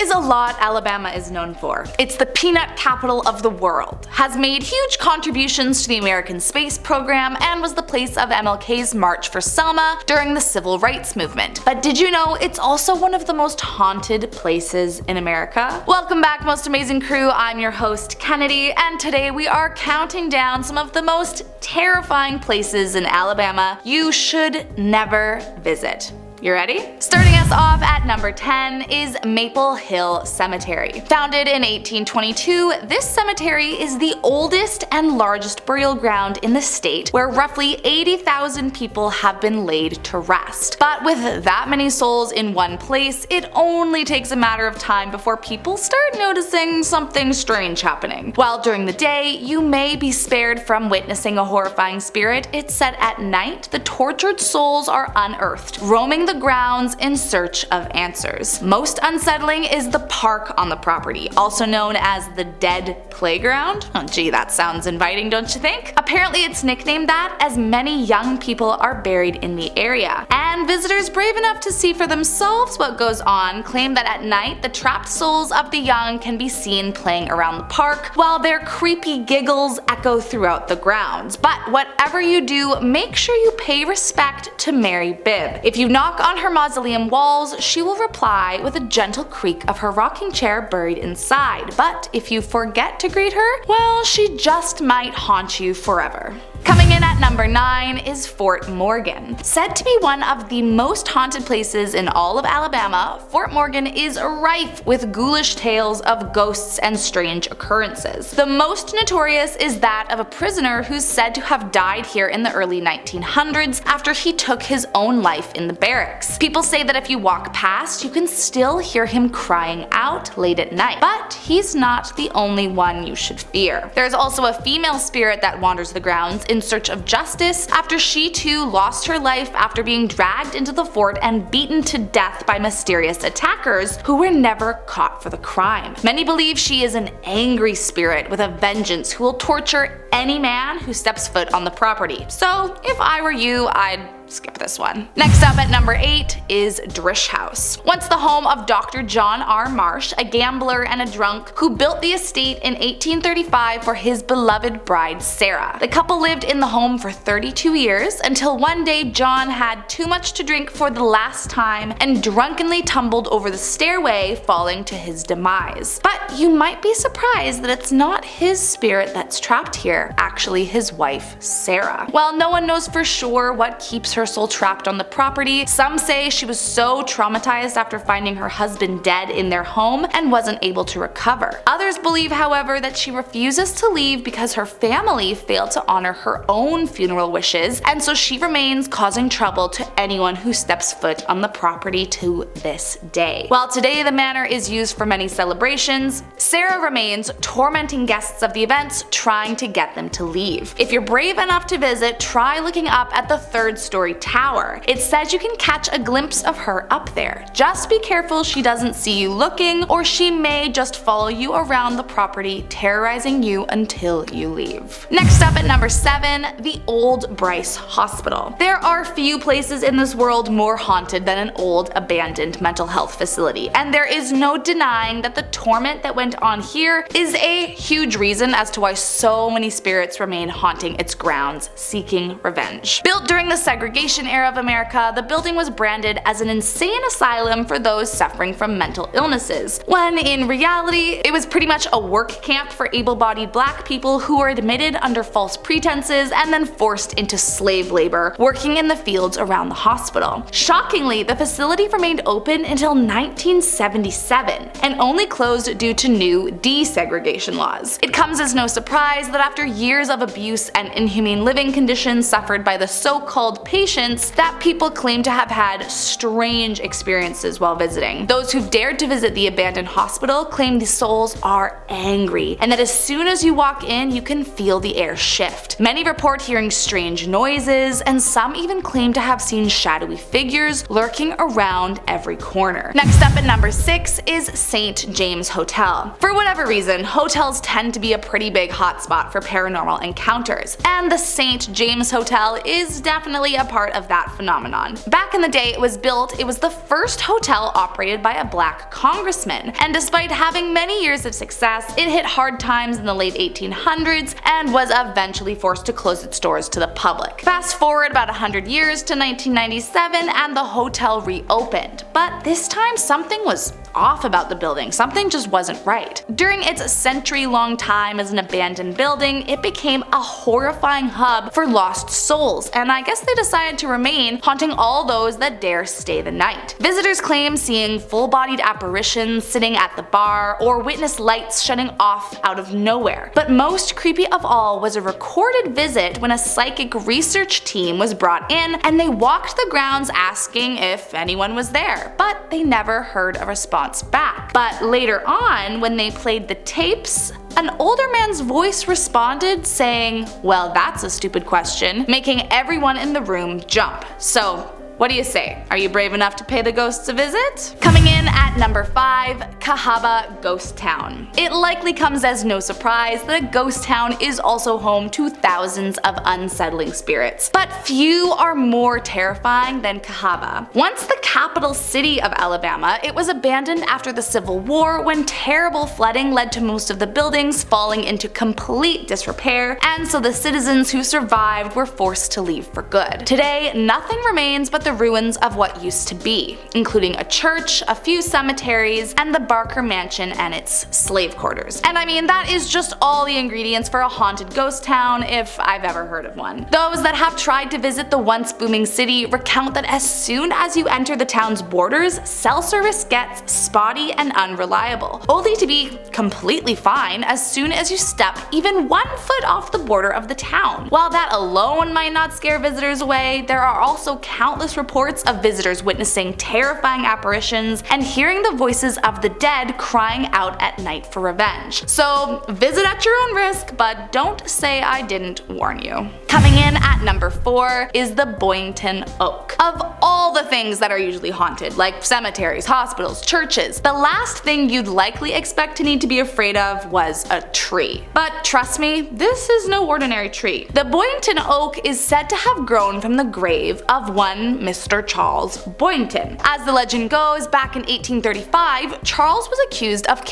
is a lot Alabama is known for. It's the peanut capital of the world, has made huge contributions to the American space program, and was the place of MLKs March for Selma during the Civil Rights Movement. But did you know it's also one of the most haunted places in America? Welcome back, most amazing crew. I'm your host Kennedy, and today we are counting down some of the most terrifying places in Alabama you should never visit. You ready? Starting us off at number 10 is Maple Hill Cemetery. Founded in 1822, this cemetery is the oldest and largest burial ground in the state, where roughly 80,000 people have been laid to rest. But with that many souls in one place, it only takes a matter of time before people start noticing something strange happening. While during the day, you may be spared from witnessing a horrifying spirit, it's said at night the tortured souls are unearthed, roaming the grounds in search of answers. Most unsettling is the park on the property, also known as the Dead Playground. Oh gee, that sounds inviting, don't you think? Apparently it's nicknamed that as many young people are buried in the area, and visitors brave enough to see for themselves what goes on claim that at night the trapped souls of the young can be seen playing around the park, while their creepy giggles echo throughout the grounds. But whatever you do, make sure you pay respect to Mary Bibb. If you knock on her mausoleum walls, she will reply with a gentle creak of her rocking chair buried inside. But if you forget to greet her, well, she just might haunt you forever. Coming in at number 9 is Fort Morgan. Said to be one of the most haunted places in all of Alabama, Fort Morgan is rife with ghoulish tales of ghosts and strange occurrences. The most notorious is that of a prisoner who's said to have died here in the early 1900s after he took his own life in the barracks. People say that if you walk past, you can still hear him crying out late at night. But he's not the only one you should fear. There's also a female spirit that wanders the grounds in search of justice after she too lost her life after being dragged into the fort and beaten to death by mysterious attackers who were never caught for the crime. Many believe she is an angry spirit with a vengeance who will torture any man who steps foot on the property. So if I were you, I'd skip this one. Next up at number 8 is Drish House. Once the home of Dr. John R. Marsh, a gambler and a drunk who built the estate in 1835 for his beloved bride Sarah. The couple lived in the home for 32 years until one day John had too much to drink for the last time and drunkenly tumbled over the stairway, falling to his demise. But you might be surprised that it's not his spirit that's trapped here, actually his wife Sarah. While no one knows for sure what keeps her soul trapped on the property, some say she was so traumatized after finding her husband dead in their home and wasn't able to recover. Others believe, however, that she refuses to leave because her family failed to honor her own funeral wishes, and so she remains, causing trouble to anyone who steps foot on the property to this day. While today the manor is used for many celebrations, Sarah remains, tormenting guests of the events, trying to get them to leave. If you're brave enough to visit, try looking up at the 3rd story tower. It says you can catch a glimpse of her up there. Just be careful she doesn't see you looking, or she may just follow you around the property, terrorizing you until you leave. Next up at number 7, the Old Bryce Hospital. There are few places in this world more haunted than an old abandoned mental health facility, and there is no denying that the torment that went on here is a huge reason as to why so many spirits remain haunting its grounds, seeking revenge. Built during the segregation era of America, the building was branded as an insane asylum for those suffering from mental illnesses, when in reality it was pretty much a work camp for able-bodied black people who were admitted under false pretenses and then forced into slave labor, working in the fields around the hospital. Shockingly, the facility remained open until 1977 and only closed due to new desegregation laws. It comes as no surprise that after years of abuse and inhumane living conditions suffered by the so-called patients, that people claim to have had strange experiences while visiting. Those who've dared to visit the abandoned hospital claim the souls are angry, and that as soon as you walk in, you can feel the air shift. Many report hearing strange noises, and some even claim to have seen shadowy figures lurking around every corner. Next up at number 6 is St. James Hotel. For whatever reason, hotels tend to be a pretty big hotspot for paranormal paranormal encounters, and the St. James Hotel is definitely a part of that phenomenon. Back in the day it was the first hotel operated by a black congressman, and despite having many years of success, it hit hard times in the late 1800s and was eventually forced to close its doors to the public. Fast forward about 100 years to 1997 and the hotel reopened, but this time something was off about the building. Something just wasn't right. During its century-long time as an abandoned building, it became a horrifying hub for lost souls, and I guess they decided to remain, haunting all those that dare stay the night. Visitors claim seeing full-bodied apparitions sitting at the bar or witness lights shutting off out of nowhere. But most creepy of all was a recorded visit when a psychic research team was brought in and they walked the grounds asking if anyone was there, but they never heard a response back. But later on, when they played the tapes, an older man's voice responded saying, "Well, that's a stupid question," making everyone in the room jump. So, what do you say? Are you brave enough to pay the ghosts a visit? Coming in at number 5, Cahawba Ghost Town. It likely comes as no surprise that a ghost town is also home to thousands of unsettling spirits, but few are more terrifying than Cahawba. Once the capital city of Alabama, it was abandoned after the Civil War when terrible flooding led to most of the buildings falling into complete disrepair, and so the citizens who survived were forced to leave for good. Today, nothing remains but the ruins of what used to be, including a church, a few cemeteries, and the Barker Mansion and its slave quarters. And I mean, that is just all the ingredients for a haunted ghost town if I've ever heard of one. Those that have tried to visit the once booming city recount that as soon as you enter the town's borders, cell service gets spotty and unreliable, only to be completely fine as soon as you step even 1 foot off the border of the town. While that alone might not scare visitors away, there are also countless reports of visitors witnessing terrifying apparitions and hearing the voices of the dead crying out at night for revenge. So visit at your own risk, but don't say I didn't warn you. Coming in at number 4 is the Boyington Oak. Of all the things that are usually haunted, like cemeteries, hospitals, churches, the last thing you'd likely expect to need to be afraid of was a tree. But trust me, this is no ordinary tree. The Boyington Oak is said to have grown from the grave of one Mr. Charles Boyington. As the legend goes, back in 1835, Charles was accused of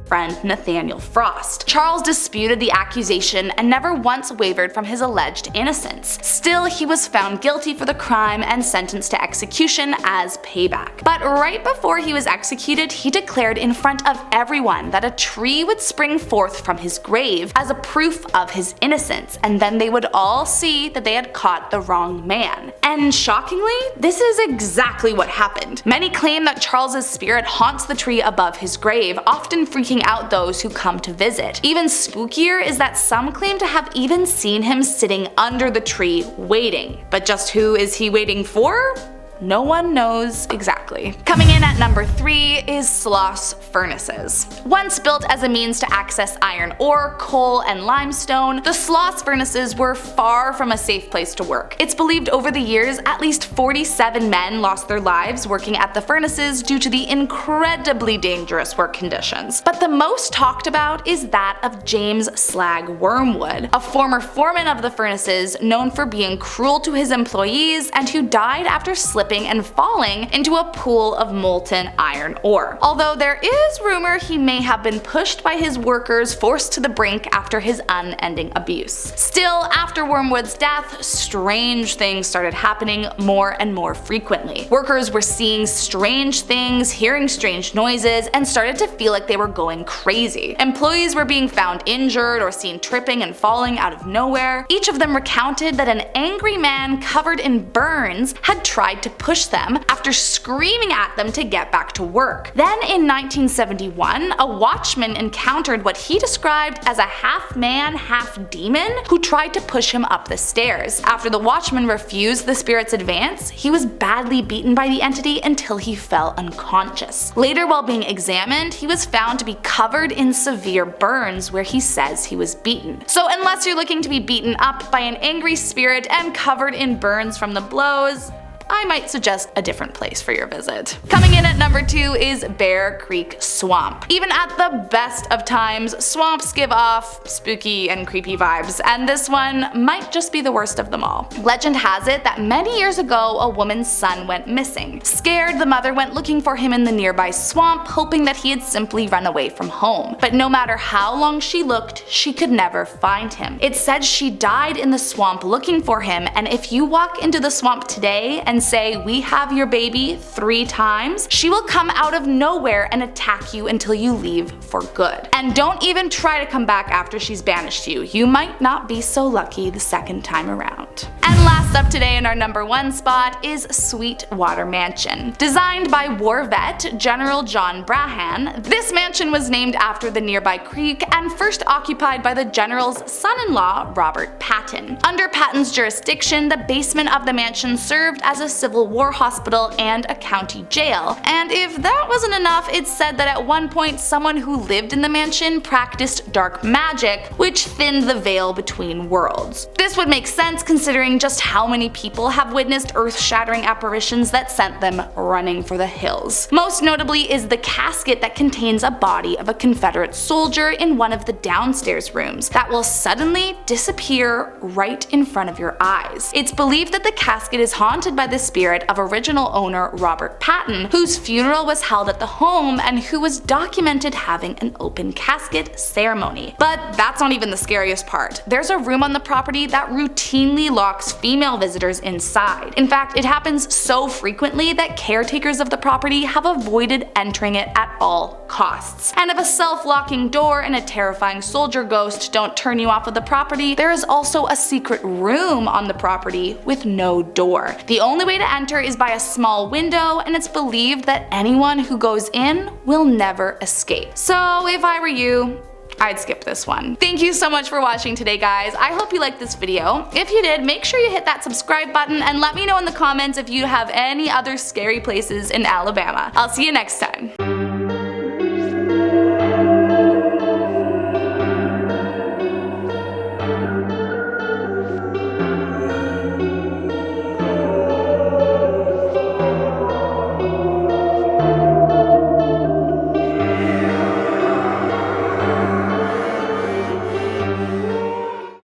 friend Nathaniel Frost. Charles disputed the accusation and never once wavered from his alleged innocence. Still, he was found guilty for the crime and sentenced to execution as payback. But right before he was executed, he declared in front of everyone that a tree would spring forth from his grave as a proof of his innocence, and then they would all see that they had caught the wrong man. And shockingly, this is exactly what happened. Many claim that Charles's spirit haunts the tree above his grave, often freaking out those who come to visit. Even spookier is that some claim to have even seen him sitting under the tree waiting. But just who is he waiting for? No one knows exactly. Coming in at number 3 is Sloss Furnaces. Once built as a means to access iron ore, coal, and limestone, the Sloss Furnaces were far from a safe place to work. It's believed over the years at least 47 men lost their lives working at the furnaces due to the incredibly dangerous work conditions. But the most talked about is that of James Slag Wormwood, a former foreman of the furnaces known for being cruel to his employees and who died after slipping and falling into a pool of molten iron ore. Although there is rumor he may have been pushed by his workers, forced to the brink after his unending abuse. Still, after Wormwood's death, strange things started happening more and more frequently. Workers were seeing strange things, hearing strange noises, and started to feel like they were going crazy. Employees were being found injured or seen tripping and falling out of nowhere. Each of them recounted that an angry man covered in burns had tried to push them after screaming at them to get back to work. Then in 1971, a watchman encountered what he described as a half-man, half-demon who tried to push him up the stairs. After the watchman refused the spirit's advance, he was badly beaten by the entity until he fell unconscious. Later, while being examined, he was found to be covered in severe burns where he says he was beaten. So unless you're looking to be beaten up by an angry spirit and covered in burns from the blows, I might suggest a different place for your visit. Coming in at number 2 is Bear Creek Swamp. Even at the best of times, swamps give off spooky and creepy vibes, and this one might just be the worst of them all. Legend has it that many years ago a woman's son went missing. Scared, the mother went looking for him in the nearby swamp, hoping that he had simply run away from home. But no matter how long she looked, she could never find him. It said she died in the swamp looking for him, and if you walk into the swamp today and say, "We have your baby," 3 times, she will come out of nowhere and attack you until you leave for good. And don't even try to come back after she's banished you. You might not be so lucky the second time around. And last up today in our number 1 spot is Sweetwater Mansion. Designed by war vet General John Brahan, this mansion was named after the nearby creek and first occupied by the general's son-in-law, Robert Patton. Under Patton's jurisdiction, the basement of the mansion served as a Civil War hospital and a county jail. And if that wasn't enough, it's said that at one point someone who lived in the mansion practiced dark magic, which thinned the veil between worlds. This would make sense considering just how many people have witnessed earth-shattering apparitions that sent them running for the hills. Most notably is the casket that contains a body of a Confederate soldier in one of the downstairs rooms that will suddenly disappear right in front of your eyes. It's believed that the casket is haunted by the spirit of original owner Robert Patton, whose funeral was held at the home and who was documented having an open casket ceremony. But that's not even the scariest part. There's a room on the property that routinely locks female visitors inside. In fact, it happens so frequently that caretakers of the property have avoided entering it at all costs. And if a self-locking door and a terrifying soldier ghost don't turn you off of the property, there is also a secret room on the property with no door. The only way to enter is by a small window, and it's believed that anyone who goes in will never escape. So if I were you, I'd skip this one. Thank you so much for watching today, guys. I hope you liked this video. If you did, make sure you hit that subscribe button and let me know in the comments if you have any other scary places in Alabama. I'll see you next time.